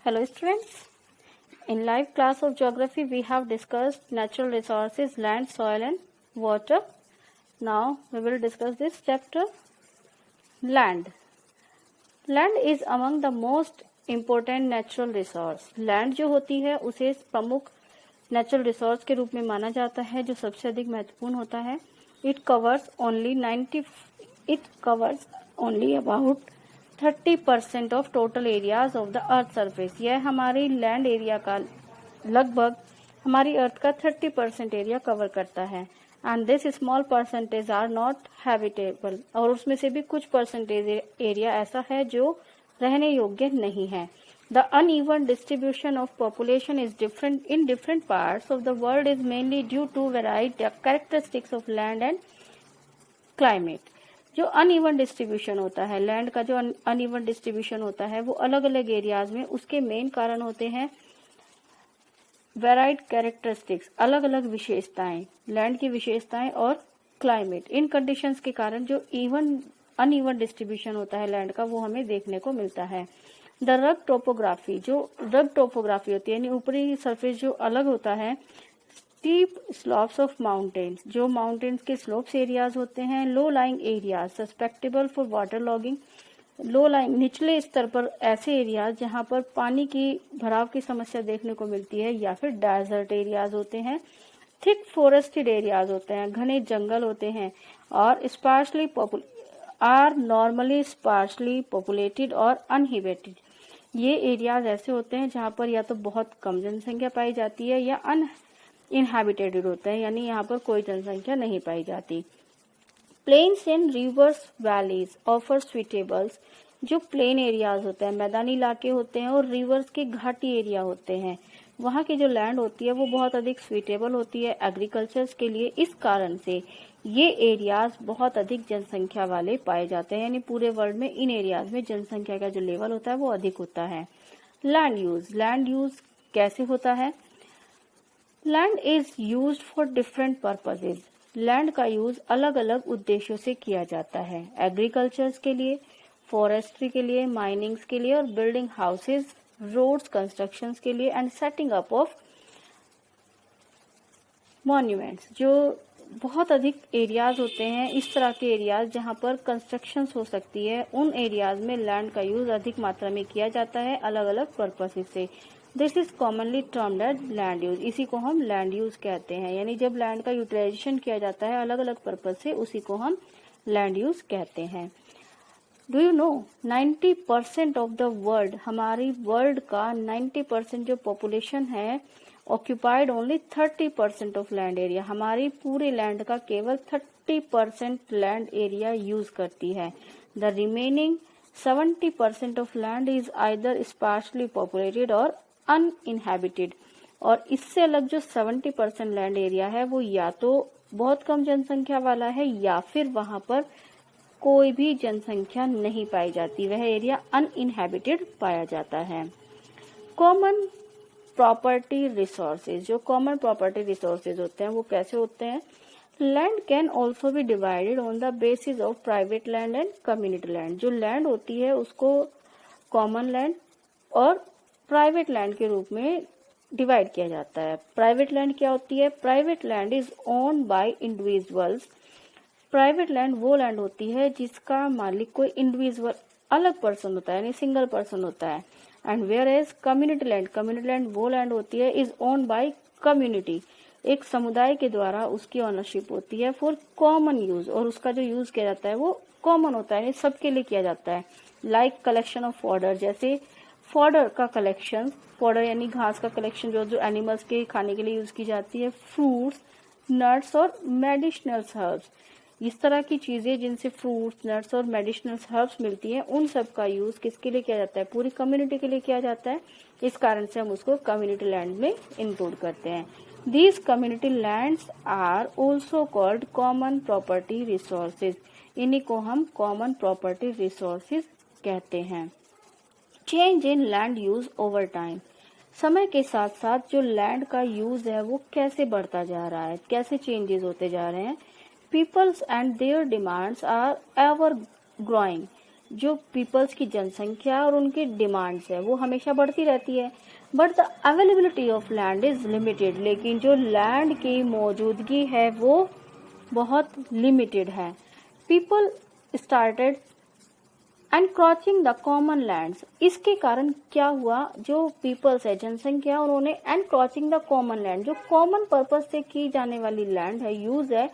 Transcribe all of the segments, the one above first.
Hello students. In live class of geography we have discussed natural resources, land, soil and water. Now we will discuss this chapter, land. Land is among the most important natural resource. Land जो होती है उसे प्रमुख natural resource के रूप में माना जाता है जो सबसे अधिक महत्वपूर्ण होता है. It covers only about 30% of total areas of the earth surface. यह हमारी लैंड एरिया का लगभग हमारी अर्थ का 30% एरिया कवर करता है. And this small percentage are not habitable. और उसमें से भी कुछ परसेंटेज एरिया ऐसा है जो रहने योग्य नहीं है. The uneven distribution of population is different in different parts of the world is mainly due to variety characteristics of land and climate. जो अनइवन डिस्ट्रीब्यूशन होता है, लैंड का जो अनइवन डिस्ट्रीब्यूशन होता है वो अलग अलग एरियाज में, उसके मेन कारण होते हैं वेराइड कैरेक्टरिस्टिक्स, अलग अलग विशेषताएं, लैंड की विशेषताएं और क्लाइमेट. इन कंडीशंस के कारण जो अनइवन डिस्ट्रीब्यूशन होता है लैंड का वो हमें देखने को मिलता है. द रग टोपोग्राफी, जो रग टोपोग्राफी होती है यानी ऊपरी सरफेस जो अलग होता है, स्टीप स्लोप्स ऑफ माउंटेन्स, जो माउंटेन्स के स्लोप्स एरियाज होते हैं, low lying areas susceptible for water logging, low lying निचले स्तर पर ऐसे एरियाज जहां पर पानी की भराव की समस्या देखने को मिलती है, या फिर डेजर्ट एरियाज होते हैं. थिक फॉरेस्टेड एरियाज होते हैं, घने जंगल होते हैं, और नॉर्मली स्पार्सली पॉपुलेटेड और अनहिबिटेड. ये एरियाज ऐसे होते हैं जहां पर या तो बहुत कम जनसंख्या पाई जाती है या इनहैबिटेड होते हैं, यानी यहाँ पर कोई जनसंख्या नहीं पाई जाती. Plains and rivers valleys offer suitables, जो प्लेन एरियाज होते हैं, मैदानी इलाके होते हैं, और रिवर्स के घाटी एरिया होते हैं, वहाँ की जो लैंड होती है वो बहुत अधिक स्वीटेबल होती है एग्रीकल्चर के लिए. इस कारण से ये एरियाज बहुत अधिक जनसंख्या वाले पाए जाते हैं, यानी पूरे वर्ल्ड में इन एरियाज में जनसंख्या का जो लेवल होता है वो अधिक होता है. लैंड यूज कैसे होता है? Land is used for different purposes. Land का यूज अलग अलग उद्देश्यों से किया जाता है. एग्रीकल्चर के लिए, फॉरेस्ट्री के लिए, माइनिंग्स के लिए, और बिल्डिंग हाउसेज, रोड्स कंस्ट्रक्शंस के लिए, and setting up of monuments. जो बहुत अधिक एरियाज होते हैं, इस तरह के एरियाज जहां पर कंस्ट्रक्शंस हो सकती है, उन एरियाज में लैंड का यूज अधिक मात्रा में किया जाता है अलग अलग पर्पसेज से. This is commonly termed as land use. इसी को हम लैंड यूज कहते हैं, यानी जब लैंड का यूटिलाइजेशन किया जाता है अलग अलग पर्पज से, उसी को हम लैंड यूज कहते हैं. Do you no 90% of the world, हमारी वर्ल्ड का 90% जो पॉपुलेशन है, occupied only 30% of land area. हमारी पूरे लैंड का केवल 30% लैंड एरिया यूज करती है. The remaining 70% of land is either sparsely populated और अनइनहैबिटेड. और इससे अलग जो 70% लैंड एरिया है वो या तो बहुत कम जनसंख्या वाला है या फिर वहां पर कोई भी जनसंख्या नहीं पाई जाती, वह एरिया अनइनहैबिटेड पाया जाता है. कॉमन प्रॉपर्टी रिसोर्सेज, जो कॉमन प्रॉपर्टी रिसोर्सेज होते हैं वो कैसे होते हैं? Land can also be divided on the basis of private land and community land. जो लैंड होती है उसको कॉमन लैंड और प्राइवेट लैंड के रूप में डिवाइड किया जाता है. प्राइवेट लैंड क्या होती है? Private land is owned by individuals. Private land वो लैंड होती है जिसका मालिक कोई इंडिविजुअल अलग पर्सन होता है, यानी सिंगल पर्सन होता है. And where as community land वो लैंड होती है इज ओन्ड बाय कम्युनिटी, एक समुदाय के द्वारा उसकी ऑनरशिप होती है फॉर कॉमन यूज, और उसका जो यूज किया जाता है वो कॉमन होता है, सबके लिए किया जाता है. लाइक कलेक्शन ऑफ फॉडर, जैसे फॉडर का कलेक्शन, फॉडर यानी घास का कलेक्शन जो एनिमल्स के खाने के लिए यूज की जाती है, फ्रूट्स, नट्स और मेडिसिनल हर्ब्स. इस तरह की चीजें जिनसे फ्रूट्स, नट्स और मेडिसिनल हर्ब्स मिलती हैं, उन सब का यूज किसके लिए किया जाता है? पूरी कम्युनिटी के लिए किया जाता है. इस कारण से हम उसको कम्युनिटी लैंड में इंक्लूड करते हैं. These community lands are also called common property resources. इन्हीं को हम common property resources कहते हैं. Change in land use over time. समय के साथ साथ जो लैंड का यूज है वो कैसे बढ़ता जा रहा है, कैसे चेंजेस होते जा रहे हैं. Peoples and their demands are ever growing. जो पीपल्स की जनसंख्या और उनकी डिमांड्स है वो हमेशा बढ़ती रहती है, but the availability of land is limited, लेकिन जो लैंड की मौजूदगी है वो बहुत लिमिटेड है। People started encroaching the common lands, इसके कारण क्या हुआ, जो पीपल्स है जनसंख्या, उन्होंने एनक्रोचिंग द कॉमन लैंड, जो कॉमन पर्पज से की जाने वाली लैंड है, यूज है,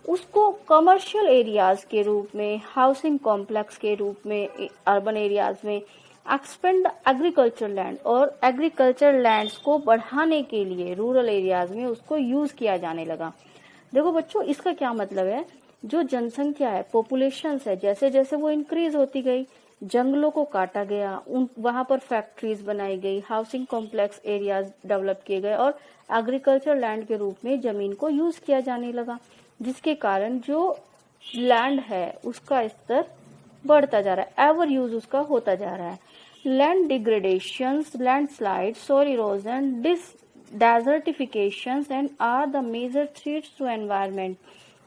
उसको कमर्शियल एरियाज के रूप में, हाउसिंग कॉम्प्लेक्स के रूप में, अर्बन एरियाज में एक्सपेंड एग्रीकल्चर लैंड, और एग्रीकल्चर लैंड्स को बढ़ाने के लिए रूरल एरियाज में उसको यूज किया जाने लगा। देखो बच्चों, इसका क्या मतलब है, जो जनसंख्या है, पॉपुलेशन है, जैसे जैसे वो इंक्रीज होती गई, जंगलों को काटा गया, वहां पर फैक्ट्रीज बनाई गई, हाउसिंग कॉम्प्लेक्स एरियाज डेवलप किए गए और एग्रीकल्चर लैंड के रूप में जमीन को यूज किया जाने लगा, जिसके कारण जो लैंड है उसका स्तर बढ़ता जा रहा है, एवर यूज उसका होता जा रहा है। Land degradation, landslide, soil erosion, desertifications and are the major threats to environment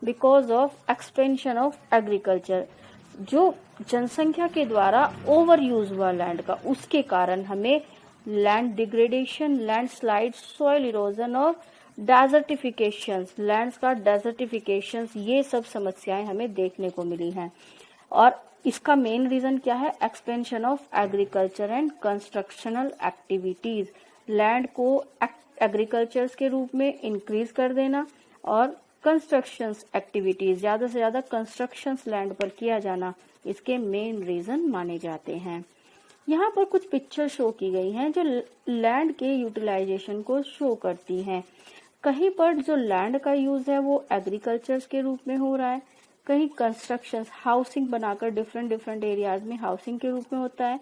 because of expansion of agriculture। जो जनसंख्या के द्वारा ओवर यूज हुआ लैंड का, उसके कारण हमें land degradation, landslide, soil erosion और डेजर्टिफिकेशंस, लैंड्स का डेजर्टिफिकेशंस, ये सब समस्याएं हमें देखने को मिली हैं। और इसका मेन रीजन क्या है, expansion of agriculture and constructional activities, land को एग्रीकल्चर्स के रूप में इंक्रीज कर देना और कंस्ट्रक्शंस एक्टिविटीज, ज्यादा से ज्यादा कंस्ट्रक्शंस लैंड पर किया जाना, इसके मेन रीजन माने जाते हैं। यहाँ पर कुछ पिक्चर शो की गई हैं जो लैंड के यूटिलाइजेशन को शो करती हैं। कहीं पर जो लैंड का यूज है वो एग्रीकल्चर के रूप में हो रहा है, कहीं कंस्ट्रक्शन, हाउसिंग बनाकर डिफरेंट एरियाज में हाउसिंग के रूप में होता है,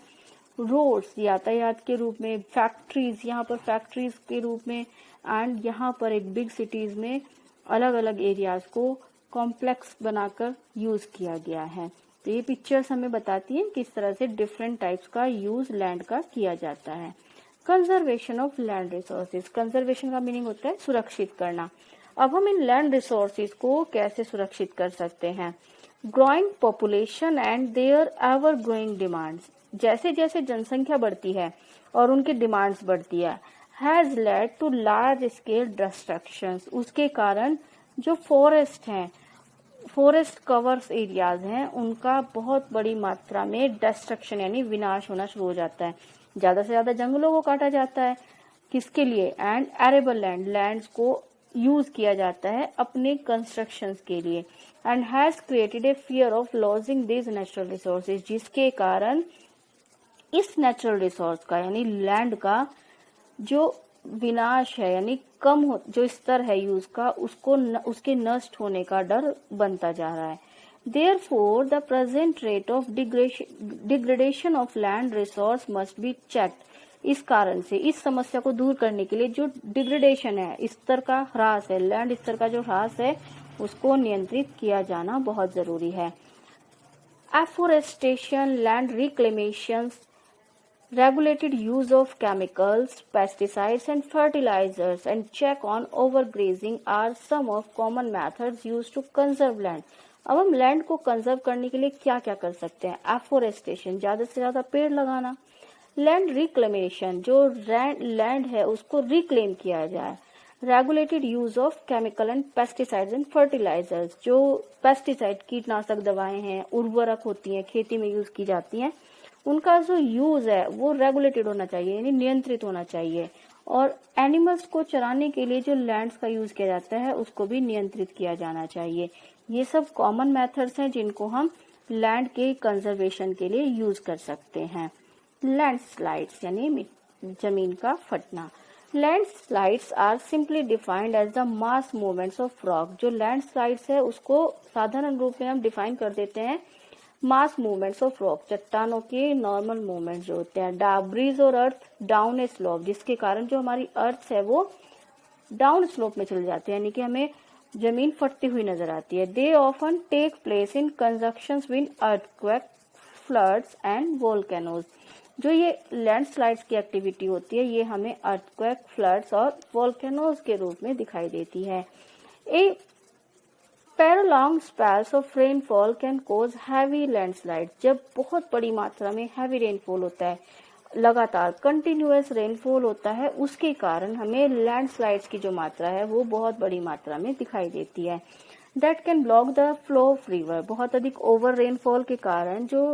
रोड्स यातायात के रूप में, फैक्ट्रीज, यहाँ पर फैक्ट्रीज के रूप में, एंड यहाँ पर एक बिग सिटीज में अलग अलग एरियाज को कॉम्प्लेक्स बनाकर यूज किया गया है। तो ये पिक्चर्स हमें बताती हैं किस तरह से डिफरेंट टाइप्स का यूज लैंड का किया जाता है। Conservation of land resources, conservation का मीनिंग होता है सुरक्षित करना। अब हम इन लैंड रिसोर्सेज को कैसे सुरक्षित कर सकते हैं। Growing population and their ever growing demands, जैसे जैसे जनसंख्या बढ़ती है और उनकी डिमांड्स बढ़ती है, has led to large scale destructions, उसके कारण जो फॉरेस्ट हैं, फॉरेस्ट कवर्स एरियाज हैं, उनका बहुत बड़ी मात्रा में डिस्ट्रक्शन यानी विनाश होना शुरू हो जाता है। ज्यादा से ज्यादा जंगलों को काटा जाता है, किसके लिए, एंड एरेबल लैंड, लैंड्स को यूज किया जाता है अपने कंस्ट्रक्शंस के लिए, and has created a fear of lodging this natural resources, जिसके कारण इस नेचुरल रिसोर्स का यानी लैंड का जो विनाश है यानी कम हो, जो स्तर है यूज का, उसको उसके नष्ट होने का डर बनता जा रहा है। Therefore, the present rate of degradation of land resource must be checked। इस कारण से इस समस्या को दूर करने के लिए जो डिग्रेडेशन है, स्तर का ह्रास है, लैंड स्तर का जो ह्रास है, उसको नियंत्रित किया जाना बहुत जरूरी है। Afforestation, land reclamation, regulated use of chemicals, pesticides and fertilizers and check on overgrazing are some of common methods used to conserve land। अब हम लैंड को कंजर्व करने के लिए क्या क्या कर सकते हैं। एफोरेस्टेशन, ज्यादा से ज्यादा पेड़ लगाना। लैंड रिक्लेमेशन, जो लैंड है उसको रिक्लेम किया जाए। Regulated use of chemical and pesticides and fertilisers, जो पेस्टिसाइड कीटनाशक दवाएं हैं, उर्वरक होती हैं, खेती में यूज की जाती हैं, उनका जो यूज है वो रेगुलेटेड होना चाहिए यानी नियंत्रित होना चाहिए। और एनिमल्स को चराने के लिए जो लैंड्स का यूज किया जाता है उसको भी नियंत्रित किया जाना चाहिए। ये सब कॉमन मेथड्स हैं जिनको हम लैंड के कंजर्वेशन के लिए यूज कर सकते हैं। लैंडस्लाइड्स यानी जमीन का फटना। Landslides are simply defined as the mass movements of rock. जो लैंडस्लाइड्स है उसको साधारण रूप में हम डिफाइन कर देते हैं मास मूवमेंट्स ऑफ रॉक, चट्टानों के नॉर्मल मूवमेंट जो होते हैं। डाब्रीज और अर्थ डाउन ए स्लोप, जिसके कारण जो हमारी अर्थ है वो डाउन स्लोप में चली जाती है यानी कि हमें जमीन फटती हुई नजर आती है। They often take place in conjunction with earthquake, floods and volcanoes. जो ये लैंडस्लाइड्स की एक्टिविटी होती है ये हमें अर्थक्वेक, फ्लड्स और वोल्केनोज के रूप में दिखाई देती है। ए prolonged spells of rainfall can cause heavy landslides. जब बहुत बड़ी मात्रा में heavy rainfall होता है, लगातार continuous rainfall होता है, उसके कारण हमें landslides की जो मात्रा है वो बहुत बड़ी मात्रा में दिखाई देती है. That can block the flow of river. बहुत अधिक over rainfall के कारण जो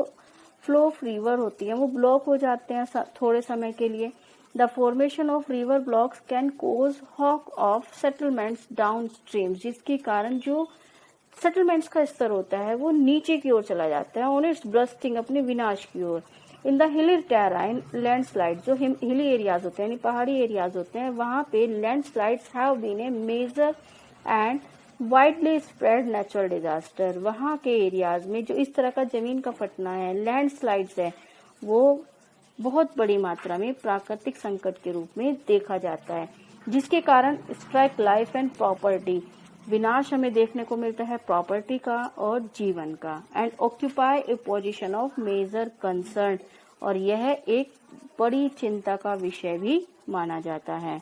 flow of river होती है वो block हो जाते हैं थोड़े समय के लिए. The formation of river blocks can cause shock of settlements downstream, जिसके कारण जो सेटलमेंट्स का स्तर होता है वो नीचे की ओर चला जाता है, ऑन इट्स ब्रस्टिंग, अपने विनाश की ओर. In the hilly terrain landslide, जो हिली एरियाज होते हैं यानी पहाड़ी एरियाज होते हैं, वहां पे landslides have been a major and widely spread natural disaster. वहां के एरियाज में जो इस तरह का जमीन का फटना है, लैंडस्लाइड्स है, वो बहुत बड़ी मात्रा में प्राकृतिक संकट के रूप में देखा जाता है, जिसके कारण स्ट्राइक लाइफ एंड प्रॉपर्टी, विनाश हमें देखने को मिलता है प्रॉपर्टी का और जीवन का. And occupy a position of major concern, और यह एक बड़ी चिंता का विषय भी माना जाता है.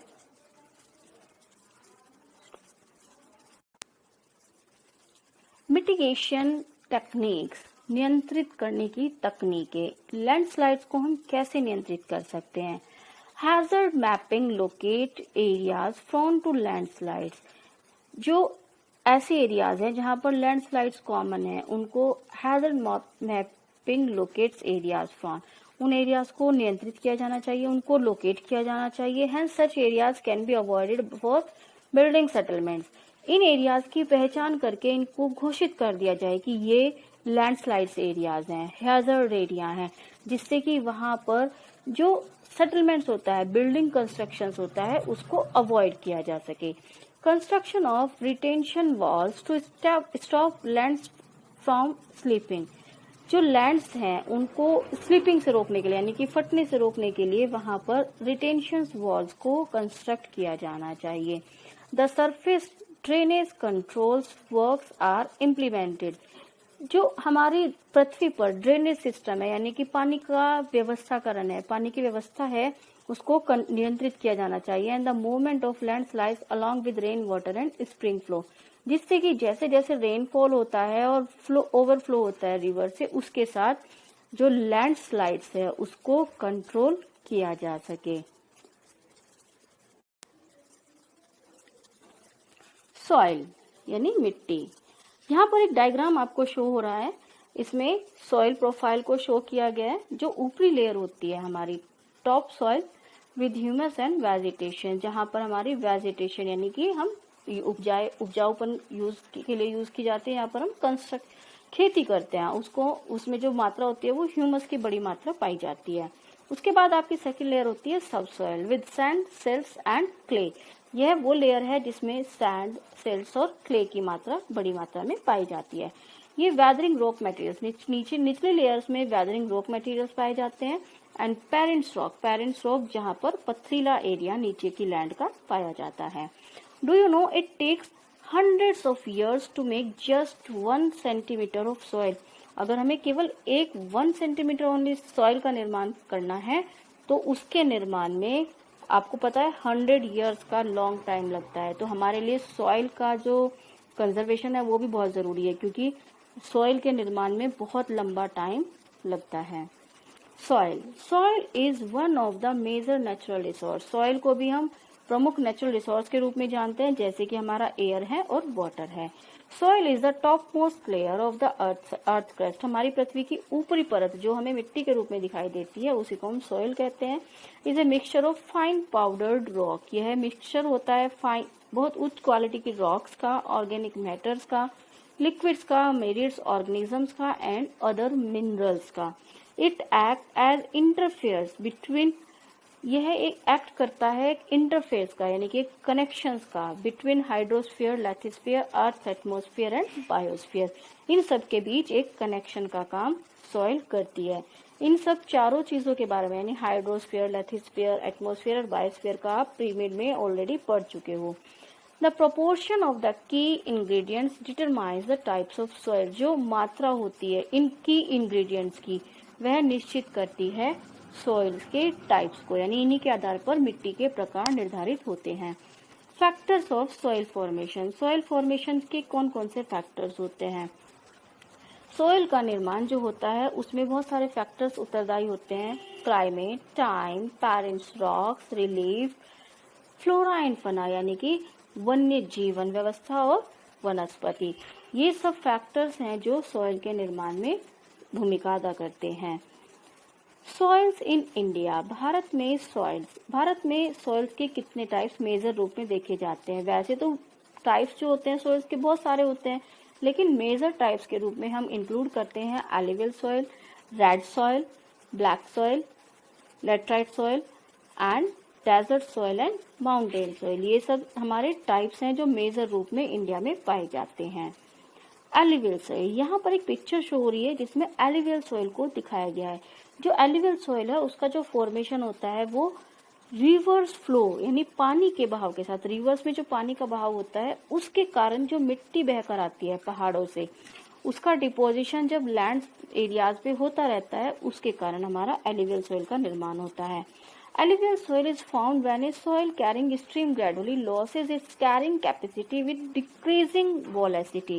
मिटिगेशन टेक्निक्स, नियंत्रित करने की तकनीकें. लैंडस्लाइड्स को हम कैसे नियंत्रित कर सकते हैं? Hazard mapping, locate areas prone to landslides. जो ऐसे एरियाज हैं जहां पर लैंडस्लाइड्स कॉमन है, उनको hazard mapping locates areas from, उन एरियाज को नियंत्रित किया जाना चाहिए, उनको लोकेट किया जाना चाहिए. Hence such areas can be avoided for building settlements. In areas की पहचान करके इनको घोषित कर दिया जाए कि ये लैंडस्लाइड्स एरियाज हैं, हैजर्ड एरिया हैं, जिससे कि वहां पर जो सेटलमेंट्स होता है, बिल्डिंग कंस्ट्रक्शंस होता है, उसको अवॉइड किया जा सके. Construction of retention walls to stop lands from sleeping. जो लैंड्स हैं उनको स्लीपिंग से रोकने के लिए यानी कि फटने से रोकने के लिए वहां पर रिटेंशन वॉल्स को कंस्ट्रक्ट किया जाना चाहिए. The surface drainage controls works are implemented. जो हमारी पृथ्वी पर ड्रेनेज सिस्टम है यानी कि पानी का व्यवस्थाकरण है, पानी की व्यवस्था है, उसको नियंत्रित किया जाना चाहिए. And the movement of landslides along with rain water and spring flow, जिससे कि जैसे जैसे रेनफॉल होता है और फ्लो ओवरफ्लो होता है रिवर से, उसके साथ जो लैंडस्लाइड्स है उसको कंट्रोल किया जा सके. सॉइल यानी मिट्टी. यहाँ पर एक डायग्राम आपको शो हो रहा है. इसमें सॉइल प्रोफाइल को शो किया गया है. जो ऊपरी लेयर होती है हमारी top soil with humus and vegetation, जहाँ पर हमारी वेजिटेशन यानी कि हम उपजाऊपन के लिए यूज की जाती है. यहाँ पर हम खेती करते हैं, उसको उसमें जो मात्रा होती है वो ह्यूमस की बड़ी मात्रा पाई जाती है. उसके बाद आपकी सेकंड लेयर होती है subsoil with sand, cells and clay. यह वो लेयर है जिसमें सैंड, सेल्स और क्ले की मात्रा बड़ी मात्रा में पाई जाती है. ये वेदरिंग रॉक मटेरियल्स, निचले लेयर्स में वेदरिंग रॉक मटेरियल्स पाए जाते हैं. एंड पेरेंट्स रॉक जहाँ पर पथरीला एरिया नीचे की लैंड का पाया जाता है. Do you know it takes hundreds of years to make just 1 centimetre of soil. अगर हमें केवल 1 सेंटीमीटर ओनली सॉइल का निर्माण करना है तो उसके निर्माण में आपको पता है 100 इयर्स का लॉन्ग टाइम लगता है. तो हमारे लिए सॉइल का जो कंजर्वेशन है वो भी बहुत जरूरी है, क्योंकि सॉइल के निर्माण में बहुत लंबा टाइम लगता है. Soil is one of the major natural resource. Soil को भी हम प्रमुख नेचुरल रिसोर्स के रूप में जानते हैं, जैसे कि हमारा एयर है और वाटर है. Soil is the top most layer of the earth crust. हमारी पृथ्वी की ऊपरी परत जो हमें मिट्टी के रूप में दिखाई देती है उसी को हम सॉइल कहते हैं. Is a mixture of fine powdered rock. यह मिक्सचर होता है फाइन, बहुत उच्च क्वालिटी की रॉक्स का, ऑर्गेनिक मैटर्स का, लिक्विड्स का, मेरिट्स ऑर्गेनिजम्स का एंड अदर मिनरल्स का. It act as interferes between. यह एक एक्ट करता है एक इंटरफेस का यानी कि कनेक्शंस का between hydrosphere, lithosphere, earth atmosphere and biosphere. इन सब के बीच एक कनेक्शन का काम सॉइल करती है. इन सब चारों चीजों के बारे में यानी हाइड्रोस्फीयर, लिथोस्फीयर, एटमॉस्फेयर और बायोस्फीयर का आप प्रीमिड में ऑलरेडी पढ़ चुके हो. The proportion of the key ingredients determines the types of soil. जो मात्रा होती है इन की इंग्रेडिएंट्स की वह निश्चित करती है सॉइल के टाइप्स को, यानी इन्हीं के आधार पर मिट्टी के प्रकार निर्धारित होते हैं. Factors of soil formation. Soil formation के कौन कौन से फैक्टर्स होते हैं? सॉइल का निर्माण जो होता है उसमें बहुत सारे फैक्टर्स उत्तरदायी होते हैं। Climate, time, parents rocks, relief, flora and fauna यानी कि वन्य जीवन व्यवस्था और वनस्पति, ये सब फैक्टर्स हैं जो सॉइल के निर्माण में भूमिका अदा करते हैं। Soils in India. भारत में सॉइल्स के कितने टाइप्स मेजर रूप में देखे जाते हैं? वैसे तो टाइप्स जो होते हैं सॉइल्स के बहुत सारे होते हैं, लेकिन मेजर टाइप्स के रूप में हम इंक्लूड करते हैं alluvial soil, red soil, black soil, laterite soil and desert soil and mountain soil. ये सब हमारे टाइप्स हैं जो मेजर रूप में इंडिया में पाए जाते हैं। एलुवियल सॉइल, यहाँ पर एक पिक्चर शो हो रही है जिसमें एलुवियल सॉइल को दिखाया गया है। जो एलुवियल सॉइल है उसका जो फॉर्मेशन होता है वो रिवर्स फ्लो यानी पानी के बहाव के साथ, रिवर्स में जो पानी का बहाव होता है उसके कारण जो मिट्टी बहकर आती है पहाड़ों से, उसका डिपोजिशन जब लैंड एरियाज पे होता रहता है, उसके कारण हमारा एलुवियल सॉइल का निर्माण होता है। Alluvial soil is found when a soil carrying stream gradually loses its carrying capacity with decreasing velocity.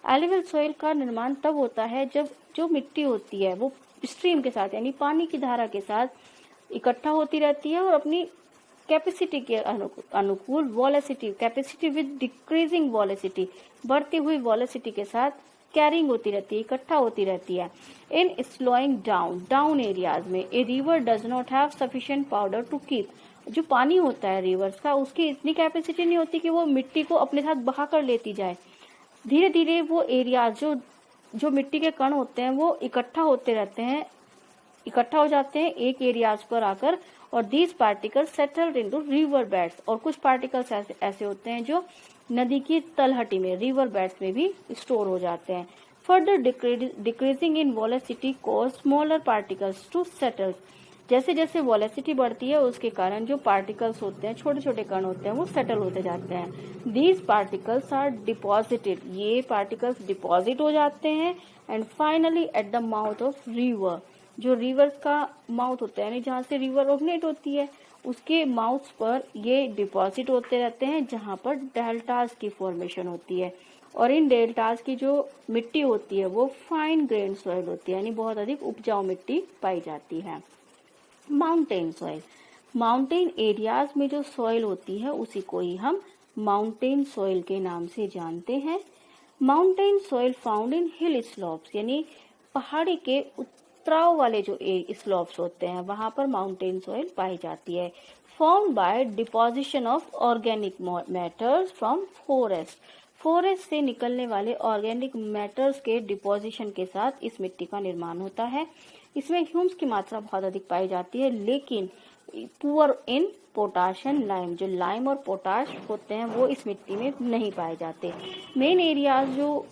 Alluvial soil का निर्माण तब होता है जब जो मिट्टी होती है वो स्ट्रीम के साथ यानी पानी की धारा के साथ इकट्ठा होती रहती है और अपनी कैपेसिटी के अनुकूल velocity, capacity with decreasing velocity, बढ़ती हुई वेलोसिटी के साथ कैरिंग होती रहती है, इकट्ठा होती रहती है। इन स्लोइंग डाउन एरियाज में a river does not have sufficient powder to keep. जो पानी होता है रिवर्स का उसकी इतनी कैपेसिटी नहीं होती कि वो मिट्टी को अपने साथ बहा कर लेती जाए। धीरे धीरे वो एरियाज जो मिट्टी के कण होते हैं वो इकट्ठा होते रहते हैं, इकट्ठा हो जाते हैं एक एरियाज पर आकर, और these particles settled into river beds. और कुछ पार्टिकल्स ऐसे होते हैं जो नदी की तलहटी में, रिवर बेड्स में भी स्टोर हो जाते हैं। Further decreasing in velocity cause smaller particles to settle. जैसे जैसे वेलोसिटी बढ़ती है उसके कारण जो पार्टिकल्स होते हैं, छोटे छोटे कण होते हैं, वो सेटल होते जाते हैं। दीज पार्टिकल्स आर डिपॉजिटेड, ये पार्टिकल्स डिपॉजिट हो जाते हैं। And finally at the mouth of river, जो रिवर का माउथ होता है यानी जहाँ से रिवर ओरिजिनेट होती है उसके माउथ पर ये डिपॉजिट होते रहते हैं, जहाँ पर डेल्टास की फॉर्मेशन होती है। और इन डेल्टास की जो मिट्टी होती है वो फाइन ग्रेन सॉइल होती है यानी बहुत अधिक उपजाऊ मिट्टी पाई जाती है। माउंटेन सॉइल, माउंटेन एरियाज में जो सॉइल होती है उसी को ही हम माउंटेन सॉइल के नाम से जानते हैं। Mountain soil found in hill slopes यानी पहाड़ी के उतराव वाले जो स्लोप्स होते हैं वहां पर माउंटेन सॉइल पाई जाती है। Formed by deposition of organic matters from forest से निकलने वाले ऑर्गेनिक मैटर्स के डिपोजिशन के साथ इस मिट्टी का निर्माण होता है। इसमें ह्यूम्स की मात्रा बहुत अधिक पाई जाती है, लेकिन पुअर इन पोटाशियम लाइम, जो लाइम और पोटाश होते हैं वो इस मिट्टी में नहीं पाए जाते। मेन एरियाज जो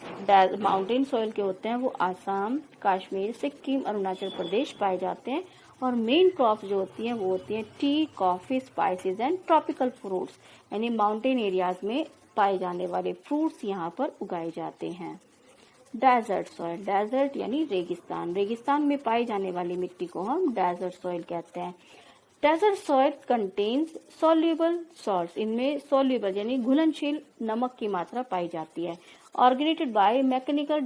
माउंटेन सॉइल के होते हैं वो आसाम, कश्मीर, सिक्किम, अरुणाचल प्रदेश पाए जाते हैं। और मेन क्रॉप्स जो होती हैं वो होती हैं T, coffee, spices and tropical fruits, यानी माउंटेन एरियाज में पाए जाने वाले फ्रूट्स यहाँ पर उगाए जाते हैं। डेजर्ट सॉइल, डेजर्ट यानी रेगिस्तान, रेगिस्तान में पाई जाने वाली मिट्टी को हम डेजर्ट सॉइल कहते हैं। Desert soil contains soluble salts, इनमें सॉल्युबल यानी घुलनशील नमक की मात्रा पाई जाती है। Originated by mechanical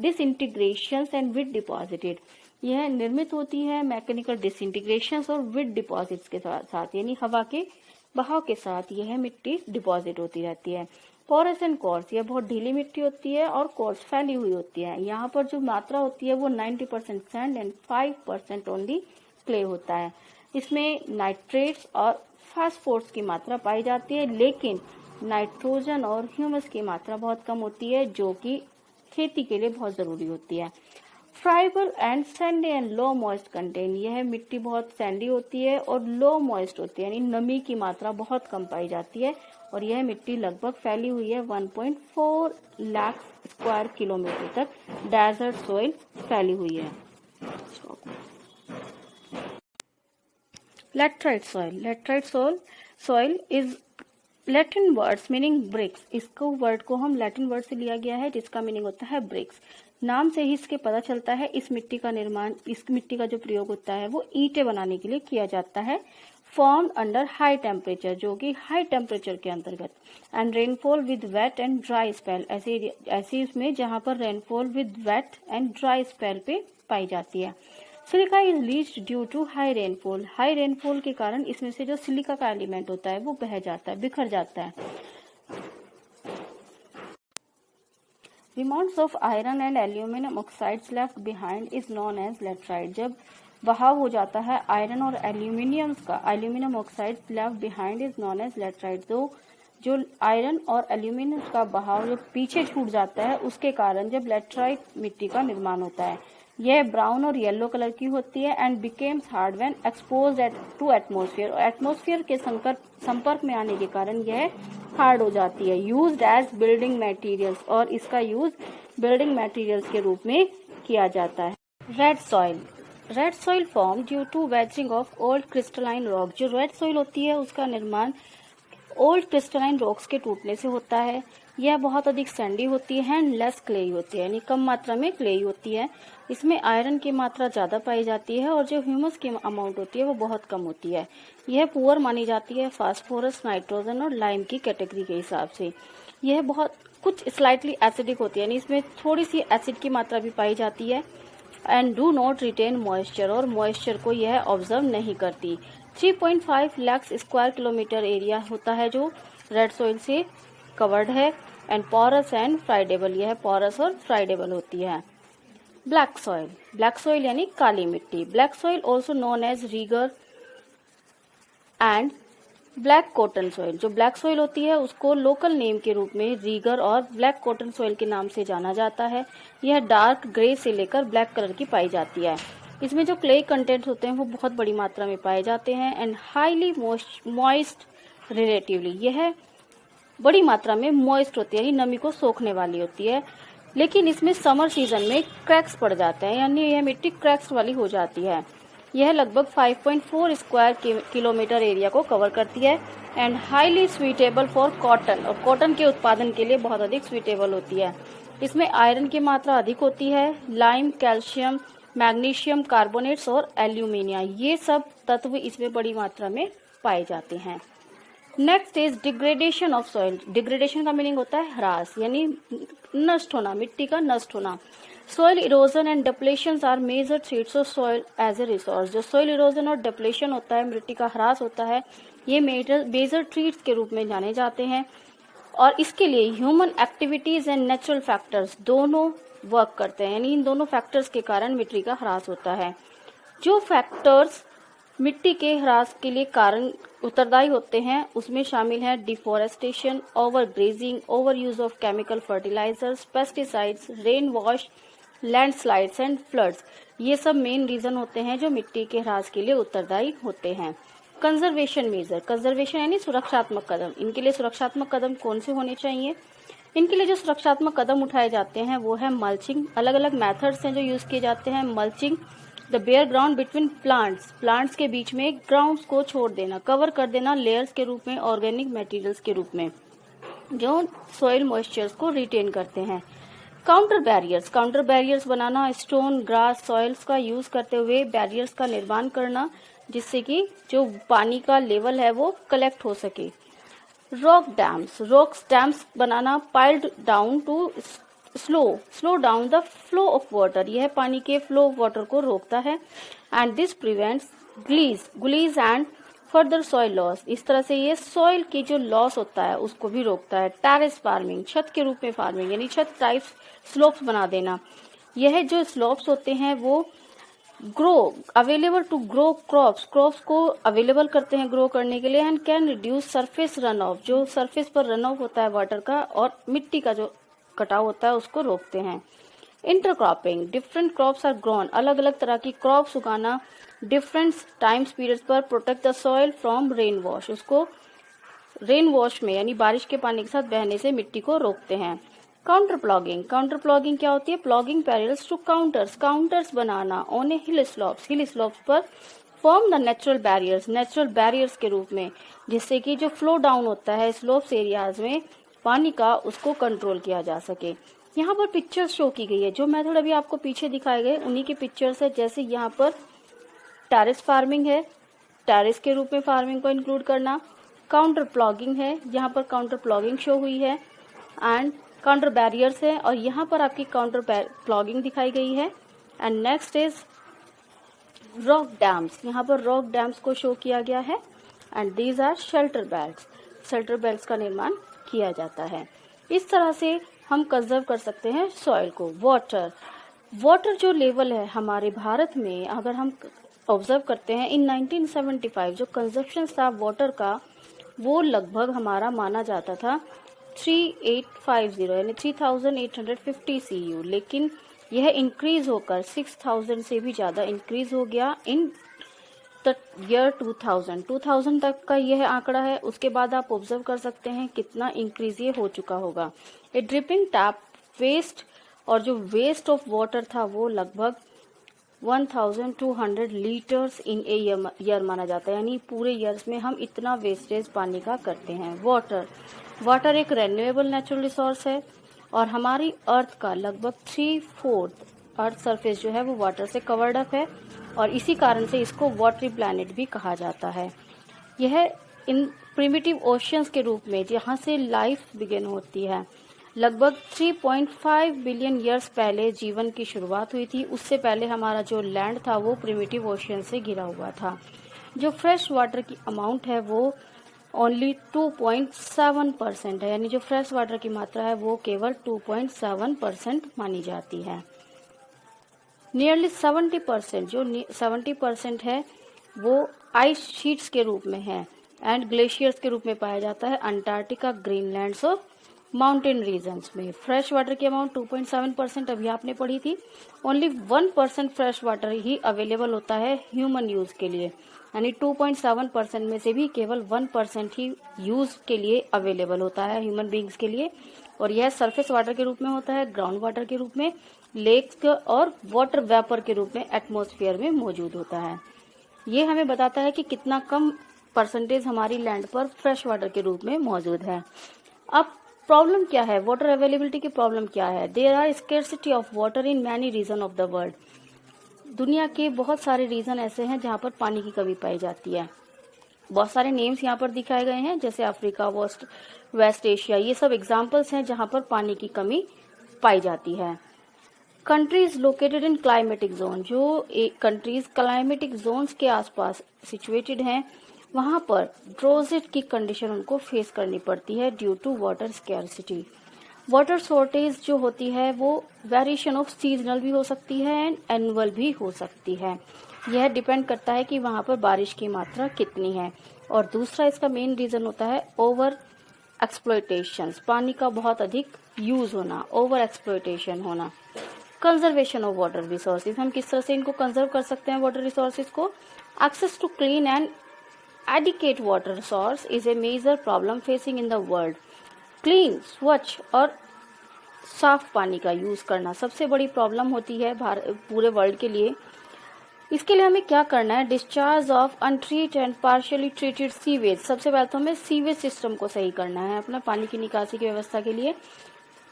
disintegrations and with deposited, यह निर्मित होती है मैकेनिकल डिसइंटीग्रेशंस और विद डिपॉजिट्स के साथ यानी हवा के बहाव के साथ यह मिट्टी डिपॉजिट होती रहती है। पोरस एंड कोर्स, यह बहुत ढीली मिट्टी होती है और कोर्स फैली हुई होती है। यहाँ पर जो मात्रा होती है वो 90% सैंड एंड 5% ओनली क्ले होता है। इसमें नाइट्रेट्स और फास्फोरस की मात्रा पाई जाती है, लेकिन नाइट्रोजन और ह्यूमस की मात्रा बहुत कम होती है जो कि खेती के लिए बहुत जरूरी होती है। Friable and Sandy and low moist contain, यह मिट्टी बहुत सैंडी होती है और लो मॉइस्ट होती है यानी नमी की मात्रा बहुत कम पाई जाती है। और यह मिट्टी लगभग फैली हुई है 1.4 लाख स्क्वायर किलोमीटर तक डेजर्ट सॉइल फैली हुई है। Laterite soil, laterite soil is Latin words meaning bricks, इसको वर्ड को हम लैटिन वर्ड से लिया गया है जिसका मीनिंग होता है ब्रिक्स। नाम से ही इसके पता चलता है इस मिट्टी का निर्माण, इस मिट्टी का जो प्रयोग होता है वो ईंटें बनाने के लिए किया जाता है। फॉर्म्ड अंडर हाई टेम्परेचर, जो कि हाई टेम्परेचर के अंतर्गत, and rainfall with wet and dry spell, ऐसे इसमें जहां पर rainfall with wet and dry spell पे पाई जाती है। Silica is leached due to high rainfall, high rainfall के कारण इसमें से जो सिलिका का एलिमेंट होता है वो बह जाता है, बिखर जाता है। Remnants of iron and aluminium oxides left behind is known as laterite, जब बहाव हो जाता है आयरन और aluminium oxide left behind is known as laterite, तो जो आयरन और एल्यूमिनियम का बहाव जो पीछे छूट जाता है उसके कारण जब लेटराइट मिट्टी का निर्माण होता है। यह ब्राउन और येलो कलर की होती है and becomes hard when exposed to atmosphere, और एटमॉस्फेयर के संपर्क में आने के कारण यह हार्ड हो जाती है। यूज्ड एज बिल्डिंग मटेरियल्स, और इसका यूज बिल्डिंग मटेरियल्स के रूप में किया जाता है। Red soil form due to wedging of old crystalline rock, जो रेड सॉइल होती है उसका निर्माण ओल्ड क्रिस्टलाइन रॉक्स के टूटने से होता है। यह बहुत अधिक सैंडी होती है एंड लेस क्लेई होती है, यानी कम मात्रा में क्लेई होती है। इसमें आयरन की मात्रा ज्यादा पाई जाती है और जो ह्यूमस की अमाउंट होती है वो बहुत कम होती है। यह पुअर मानी जाती है फास्फोरस, नाइट्रोजन और लाइम की कैटेगरी के हिसाब से। यह बहुत कुछ स्लाइटली एसिडिक होती है, यानी इसमें थोड़ी सी एसिड की मात्रा भी पाई जाती है। And do not retain moisture, और मॉइस्चर को यह ऑब्जर्व नहीं करती। 3.5 लाख स्क्वायर किलोमीटर एरिया होता है जो रेड सॉइल से कवर्ड है। एंड पोरस एंड फ्राइडेबल, यह पोरस और फ्राइडेबल होती है। ब्लैक सॉइल यानी काली मिट्टी। Black soil also known as regur and black cotton soil, जो ब्लैक सॉइल होती है उसको लोकल नेम के रूप में रीगर और ब्लैक कॉटन सॉइल के नाम से जाना जाता है। यह डार्क ग्रे से लेकर ब्लैक कलर की पाई जाती है। इसमें जो क्ले कंटेंट होते हैं वो बहुत बड़ी मात्रा में पाए जाते हैं एंड हाईली मॉइस्ट रिलेटिवली, यह बड़ी मात्रा में मॉइस्ट होती है, यानी नमी को सोखने वाली होती है। लेकिन इसमें समर सीजन में क्रैक्स पड़ जाते हैं, यानी यह मिट्टी क्रैक्स वाली हो जाती है। यह लगभग 5.4 स्क्वायर किलोमीटर एरिया को कवर करती है and highly suitable for cotton, और कॉटन के उत्पादन के लिए बहुत अधिक स्वीटेबल होती है। इसमें आयरन की मात्रा अधिक होती है। लाइम, कैल्शियम, मैग्नीशियम कार्बोनेट्स और एल्यूमिनिया, ये सब तत्व इसमें बड़ी मात्रा में पाए जाते हैं। Next is degradation of soil. Degradation का मीनिंग होता है ह्रास, यानी नष्ट होना, मिट्टी का नष्ट होना। Soil erosion and depletion are major threats of soil as a resource. जो सॉइल इरोजन और डिप्लेशन होता है, मिट्टी का ह्रास होता है, ये मेजर थ्रेट्स के रूप में जाने जाते हैं। और इसके लिए human activities and natural factors दोनों वर्क करते हैं, यानी इन दोनों फैक्टर्स के कारण मिट्टी का ह्रास होता है। जो फैक्टर्स मिट्टी के ह्रास के लिए कारण उत्तरदायी होते हैं उसमें शामिल है deforestation, over grazing, over use of chemical fertilisers, pesticides, rain wash, landslides and floods. ये सब मेन रीजन होते हैं जो मिट्टी के ह्रास के लिए उत्तरदायी होते हैं। कंजर्वेशन मेजर, कंजर्वेशन यानी सुरक्षात्मक कदम। इनके लिए सुरक्षात्मक कदम कौन से होने चाहिए? इनके लिए जो सुरक्षात्मक कदम उठाए जाते हैं वो है मल्चिंग। अलग अलग मेथड्स हैं जो यूज किए जाते हैं। Mulching, the bare ground between plants के बीच में ग्राउंड्स को छोड़ देना, कवर कर देना लेयर्स के रूप में, ऑर्गेनिक मटेरियल्स के रूप में, जो सॉइल मॉइस्चर्स को रिटेन करते हैं। काउंटर बैरियर्स बनाना, स्टोन, ग्रास, सॉइल्स का यूज करते हुए बैरियर्स का निर्माण करना जिससे कि जो पानी का लेवल है वो कलेक्ट हो सके। रॉक डैम्स बनाना, piled down to slow down the flow of water, यह पानी के फ्लो ऑफ वाटर को रोकता है। And this prevents gullies and further soil loss, इस तरह से ये सॉइल की जो लॉस होता है उसको भी रोकता है। टेरेस फार्मिंग, छत के रूप में फार्मिंग, यानी छत टाइप स्लोप्स बना देना। यह जो स्लोप्स होते हैं वो अवेलेबल टू ग्रो क्रॉप्स को अवेलेबल करते हैं ग्रो करने के लिए। And can reduce surface run of, जो सरफेस पर रन ऑफ होता है वाटर का और मिट्टी का जो कटाव होता है उसको रोकते हैं। Intercropping, different crops are grown, अलग अलग तरह की क्रॉप्स उगाना डिफरेंट टाइम्स पीरियड्स पर। Protect the soil from rain wash, उसको रेन वॉश में यानी बारिश के पानी के साथ बहने से मिट्टी को रोकते हैं। काउंटर प्लॉगिंग क्या होती है? प्लॉगिंग पैरेलल्स टू काउंटर्स बनाना ऑन ए हिल स्लोप्स पर फॉर्म द नेचुरल बैरियर्स के रूप में, जिससे कि जो फ्लो डाउन होता है स्लोप्स एरियाज में पानी का उसको कंट्रोल किया जा सके। यहाँ पर पिक्चर्स शो की गई है, जो मेथड अभी आपको पीछे दिखाए गए उन्हीं के पिक्चर्स है। जैसे यहाँ पर टेरेस फार्मिंग है, टेरेस के रूप में फार्मिंग को इंक्लूड करना, काउंटर प्लॉगिंग है, यहाँ पर काउंटर प्लॉगिंग शो हुई है, एंड काउंटर बैरियर्स है और यहाँ पर आपकी काउंटर प्लॉगिंग दिखाई गई है। And next is rock dams, यहाँ पर रॉक डैम्स को शो किया गया है। And these are shelter belts, shelter belts का निर्माण किया जाता है। इस तरह से हम कंजर्व कर सकते हैं सॉइल को। वाटर जो लेवल है हमारे भारत में, अगर हम ऑब्जर्व करते हैं इन 1975 जो कंजप्शन था वाटर का, वो लगभग हमारा माना जाता था 3850 यानी 3850 CU, लेकिन यह इंक्रीज होकर 6000 से भी ज़्यादा इंक्रीज हो गया इन द ईयर 2000 तक का यह आंकड़ा है। उसके बाद आप ऑब्जर्व कर सकते हैं कितना इंक्रीज ये हो चुका होगा। ए ड्रिपिंग टैप वेस्ट, और जो वेस्ट ऑफ वाटर था वो लगभग 1200 लीटर्स इन ए ईयर माना जाता है, यानी पूरे ईयर्स में हम इतना वेस्टेज पानी का करते हैं। वाटर एक रेन्यूएबल नेचुरल रिसोर्स है और हमारी अर्थ का लगभग 3/4 अर्थ सरफेस जो है वो वाटर से कवर्ड अप है और इसी कारण से इसको वाटरी प्लैनेट भी कहा जाता है। यह इन प्रिमिटिव ओशियंस के रूप में जहाँ से लाइफ बिगिन होती है, लगभग 3.5 बिलियन ईयर्स पहले जीवन की शुरुआत हुई थी। उससे पहले हमारा जो लैंड था वो प्रिमिटिव ओशियन से घिरा हुआ था। जो फ्रेश वाटर की अमाउंट है वो ओनली 2.7% है, यानी जो फ्रेश वाटर की मात्रा है वो केवल 2.7% मानी जाती है। नियरली 70% जो 70% है वो आइस शीट्स के रूप में है एंड ग्लेशियर्स के रूप में पाया जाता है अंटार्कटिका, ग्रीनलैंड्स और माउंटेन रीजन्स में। फ्रेश वाटर की अमाउंट 2.7% अभी आपने पढ़ी थी। ओनली 1% फ्रेश वाटर ही अवेलेबल होता है ह्यूमन यूज के लिए, यानी 2.7% में से भी केवल 1% ही यूज के लिए अवेलेबल होता है ह्यूमन बींग्स के लिए, और यह सरफेस वाटर के रूप में होता है, ग्राउंड वाटर के रूप में, लेक्स और वाटर वेपर के रूप में एटमॉस्फेयर में मौजूद होता है। ये हमें बताता है कि कितना कम परसेंटेज हमारी लैंड पर फ्रेश वाटर के रूप में मौजूद है। अब प्रॉब्लम क्या है, वाटर अवेलेबिलिटी की प्रॉब्लम क्या है? There are scarcity of water in many region of the world. दुनिया के बहुत सारे रीजन ऐसे हैं जहाँ पर पानी की कमी पाई जाती है। बहुत सारे नेम्स यहाँ पर दिखाए गए हैं, जैसे अफ्रीका, वेस्ट एशिया, ये सब एग्जाम्पल्स हैं जहाँ पर पानी की कमी पाई जाती है। Countries located in climatic zone, जो कंट्रीज क्लाइमेटिक जोन्स के आसपास सिचुएटेड हैं, वहां पर ड्रोजिट की कंडीशन उनको फेस करनी पड़ती है due to water scarcity. Water shortage जो होती है वो वेरिएशन ऑफ सीजनल भी हो सकती है एंड एनुअल भी हो सकती है। यह डिपेंड करता है कि वहां पर बारिश की मात्रा कितनी है। और दूसरा इसका मेन रीजन होता है ओवर एक्सप्लॉयटेशन, पानी का बहुत अधिक यूज होना, ओवर एक्सप्लॉयटेशन होना। कंजर्वेशन ऑफ वाटर रिसोर्सेज, हम किस तरह से इनको कंजर्व कर सकते हैं वाटर रिसोर्सेज को? Access to clean and adequate water source is a major problem facing in the world. Clean, स्वच्छ और साफ पानी का यूज करना सबसे बड़ी प्रॉब्लम होती है पूरे वर्ल्ड के लिए। इसके लिए हमें क्या करना है? Discharge of untreated and partially treated sewage, सबसे पहले तो हमें सीवेज सिस्टम को सही करना है अपना पानी की निकासी की व्यवस्था के लिए।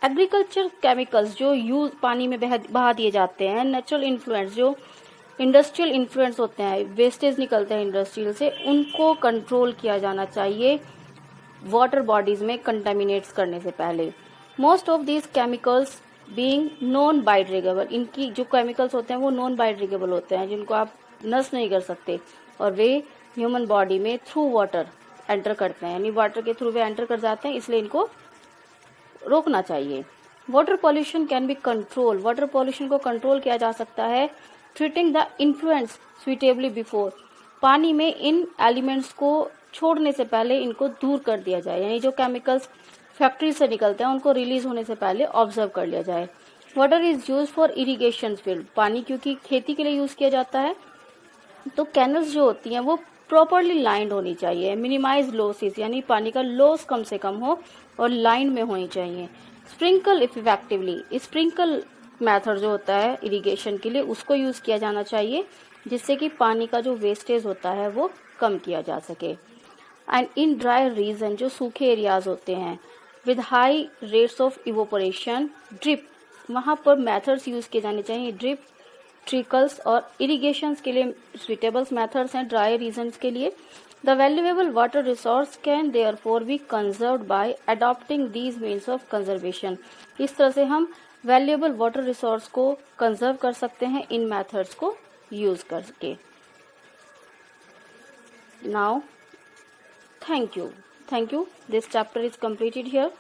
एग्रीकल्चर केमिकल्स जो यूज पानी में बहा दिए जाते हैं, नेचुरल इन्फ्लुएंस जो इंडस्ट्रियल इन्फ्लुएंस होते हैं, वेस्टेज निकलते हैं इंडस्ट्रियल से, उनको कंट्रोल किया जाना चाहिए वाटर बॉडीज में कंटामिनेट्स करने से पहले। Most of these chemicals being non biodegradable, इनकी जो केमिकल्स होते हैं वो नॉन बायोडिग्रेडेबल होते हैं, जिनको आप नष्ट नहीं कर सकते, और वे ह्यूमन बॉडी में थ्रू वाटर एंटर करते हैं, यानी वाटर के थ्रू वे एंटर कर जाते हैं, इसलिए इनको रोकना चाहिए। Water pollution can be control, water pollution को कंट्रोल किया जा सकता है treating the influence suitably before, पानी में इन एलिमेंट्स को छोड़ने से पहले इनको दूर कर दिया जाए, यानी जो केमिकल्स फैक्ट्री से निकलते हैं उनको रिलीज होने से पहले ऑब्जर्व कर लिया जाए। Water is use for irrigation field, पानी क्योंकि खेती के लिए यूज किया जाता है तो कैनल्स जो होती हैं वो प्रॉपरली लाइंड होनी चाहिए। मिनिमाइज लॉसेस, यानी पानी का लॉस कम से कम हो और लाइन में होनी चाहिए। स्प्रिंकल इफेक्टिवली, स्प्रिंकल मेथड जो होता है इरिगेशन के लिए उसको यूज किया जाना चाहिए, जिससे कि पानी का जो वेस्टेज होता है वो कम किया जा सके। एंड इन ड्राई रीजन, जो सूखे एरियाज होते हैं with high rates of evaporation, drip, वहां पर मेथड्स यूज किए जाने चाहिए, ड्रिप ट्रिकल्स और इरिगेशन के लिए सुइटेबल मेथड्स हैं ड्राई रीजन्स के लिए। The valuable water resource can therefore be conserved by adopting these means of conservation. इस तरह से हम वैल्यूएबल वाटर रिसोर्स को कंजर्व कर सकते हैं इन मेथड्स को यूज करके। Now thank you. This chapter is completed here.